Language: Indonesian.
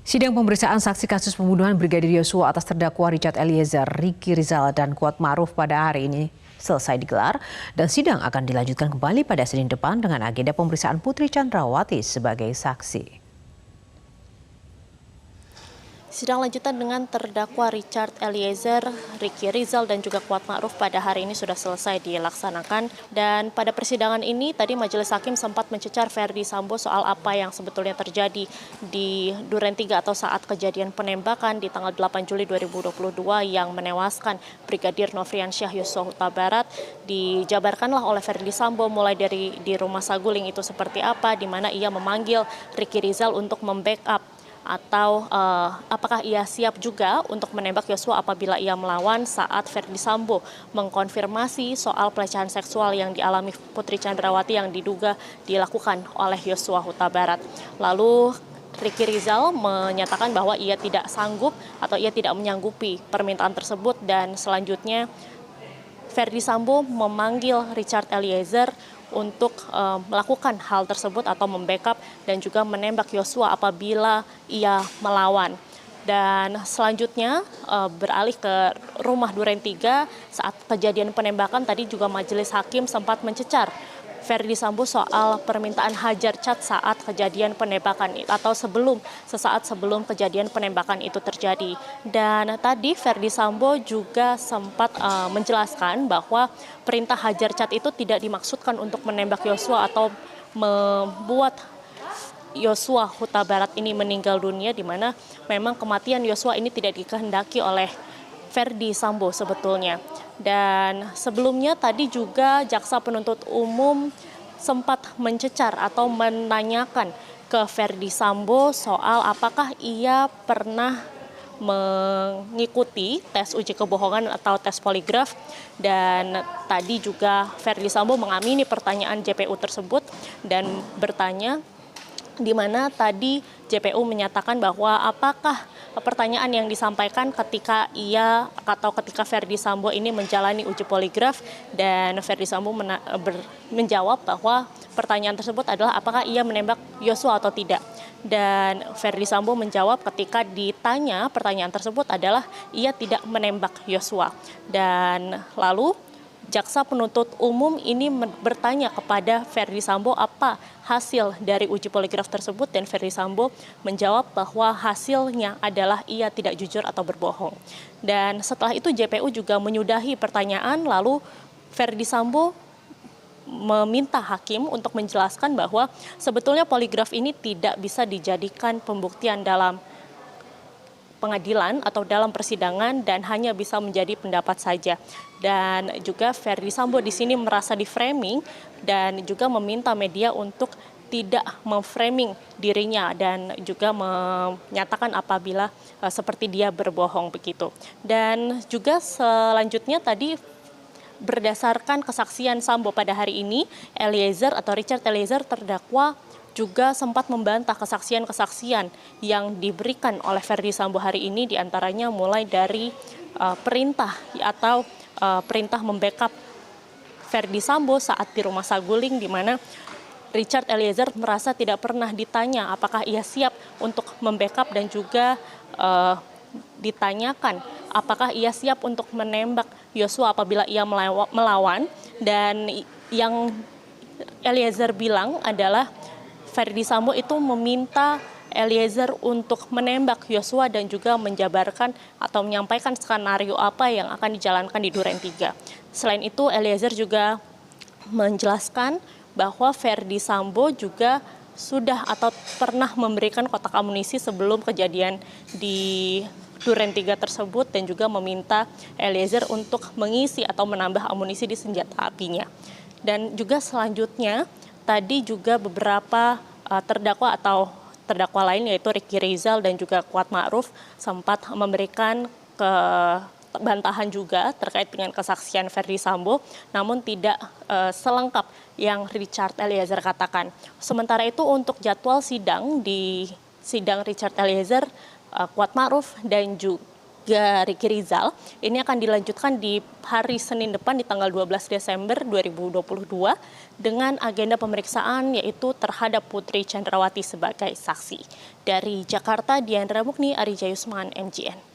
Sidang pemeriksaan saksi kasus pembunuhan Brigadir Yosua atas terdakwa Richard Eliezer, Ricky Rizal, dan Kuat Ma'ruf pada hari ini selesai digelar dan sidang akan dilanjutkan kembali pada Senin depan dengan agenda pemeriksaan Putri Chandrawati sebagai saksi. Sidang lanjutan dengan terdakwa Richard Eliezer, Ricky Rizal, dan juga Kuat Ma'ruf pada hari ini sudah selesai dilaksanakan. Dan pada persidangan ini tadi Majelis Hakim sempat mencecar Ferdy Sambo soal apa yang sebetulnya terjadi di Duren 3 atau saat kejadian penembakan di tanggal 8 Juli 2022 yang menewaskan Brigadir Nofriansyah Yosua Huta Barat. Dijabarkanlah oleh Ferdy Sambo mulai dari di rumah saguling itu seperti apa, di mana ia memanggil Ricky Rizal untuk membackup atau apakah ia siap juga untuk menembak Yosua apabila ia melawan, saat Ferdy Sambo mengkonfirmasi soal pelecehan seksual yang dialami Putri Chandrawati yang diduga dilakukan oleh Yosua Huta Barat. Lalu Ricky Rizal menyatakan bahwa ia tidak sanggup atau ia tidak menyanggupi permintaan tersebut, dan selanjutnya Ferdy Sambo memanggil Richard Eliezer untuk melakukan hal tersebut atau membackup dan juga menembak Yosua apabila ia melawan. Dan selanjutnya beralih ke rumah Duren 3 saat kejadian penembakan. Tadi juga Majelis Hakim sempat mencecar Ferdy Sambo soal permintaan hajar cat saat kejadian penembakan atau sesaat sebelum kejadian penembakan itu terjadi. Dan tadi Ferdy Sambo juga sempat menjelaskan bahwa perintah hajar cat itu tidak dimaksudkan untuk menembak Yosua atau membuat Yosua Huta Barat ini meninggal dunia, di mana memang kematian Yosua ini tidak dikehendaki oleh Ferdy Sambo sebetulnya. Dan sebelumnya tadi juga jaksa penuntut umum sempat mencecar atau menanyakan ke Ferdy Sambo soal apakah ia pernah mengikuti tes uji kebohongan atau tes poligraf. Dan tadi juga Ferdy Sambo mengamini pertanyaan JPU tersebut dan bertanya, di mana tadi JPU menyatakan bahwa apakah pertanyaan yang disampaikan ketika Ferdy Sambo ini menjalani uji poligraf, dan Ferdy Sambo menjawab bahwa pertanyaan tersebut adalah apakah ia menembak Yosua atau tidak. Dan Ferdy Sambo menjawab ketika ditanya pertanyaan tersebut adalah ia tidak menembak Yosua. Dan lalu jaksa penuntut umum ini bertanya kepada Ferdy Sambo apa hasil dari uji poligraf tersebut, dan Ferdy Sambo menjawab bahwa hasilnya adalah ia tidak jujur atau berbohong. Dan setelah itu JPU juga menyudahi pertanyaan, lalu Ferdy Sambo meminta hakim untuk menjelaskan bahwa sebetulnya poligraf ini tidak bisa dijadikan pembuktian dalam pengadilan atau dalam persidangan dan hanya bisa menjadi pendapat saja. Dan juga Ferdy Sambo di sini merasa di-framing dan juga meminta media untuk tidak memframing dirinya dan juga menyatakan apabila seperti dia berbohong begitu. Dan juga selanjutnya tadi berdasarkan kesaksian Sambo pada hari ini, Eliezer atau Richard Eliezer terdakwa juga sempat membantah kesaksian-kesaksian yang diberikan oleh Ferdy Sambo hari ini, diantaranya mulai dari perintah atau perintah membackup Ferdy Sambo saat di rumah saguling, di mana Richard Eliezer merasa tidak pernah ditanya apakah ia siap untuk membackup, dan juga ditanyakan apakah ia siap untuk menembak Yosua apabila ia melawan. Dan yang Eliezer bilang adalah Ferdy Sambo itu meminta Eliezer untuk menembak Yosua dan juga menjabarkan atau menyampaikan skenario apa yang akan dijalankan di Duren 3. Selain itu, Eliezer juga menjelaskan bahwa Ferdy Sambo juga sudah atau pernah memberikan kotak amunisi sebelum kejadian di Duren 3 tersebut, dan juga meminta Eliezer untuk mengisi atau menambah amunisi di senjata apinya. Dan juga selanjutnya tadi juga beberapa terdakwa lain yaitu Ricky Rizal dan juga Kuat Ma'ruf sempat memberikan bantahan juga terkait dengan kesaksian Ferdy Sambo, namun tidak selengkap yang Richard Eliezer katakan. Sementara itu untuk jadwal sidang di sidang Richard Eliezer, Kuat Ma'ruf dan juga Ricky Rizal ini akan dilanjutkan di hari Senin depan di tanggal 12 Desember 2022 dengan agenda pemeriksaan yaitu terhadap Putri Chandrawati sebagai saksi. Dari Jakarta, Diandra Mukni, Arija Yusman, MGN.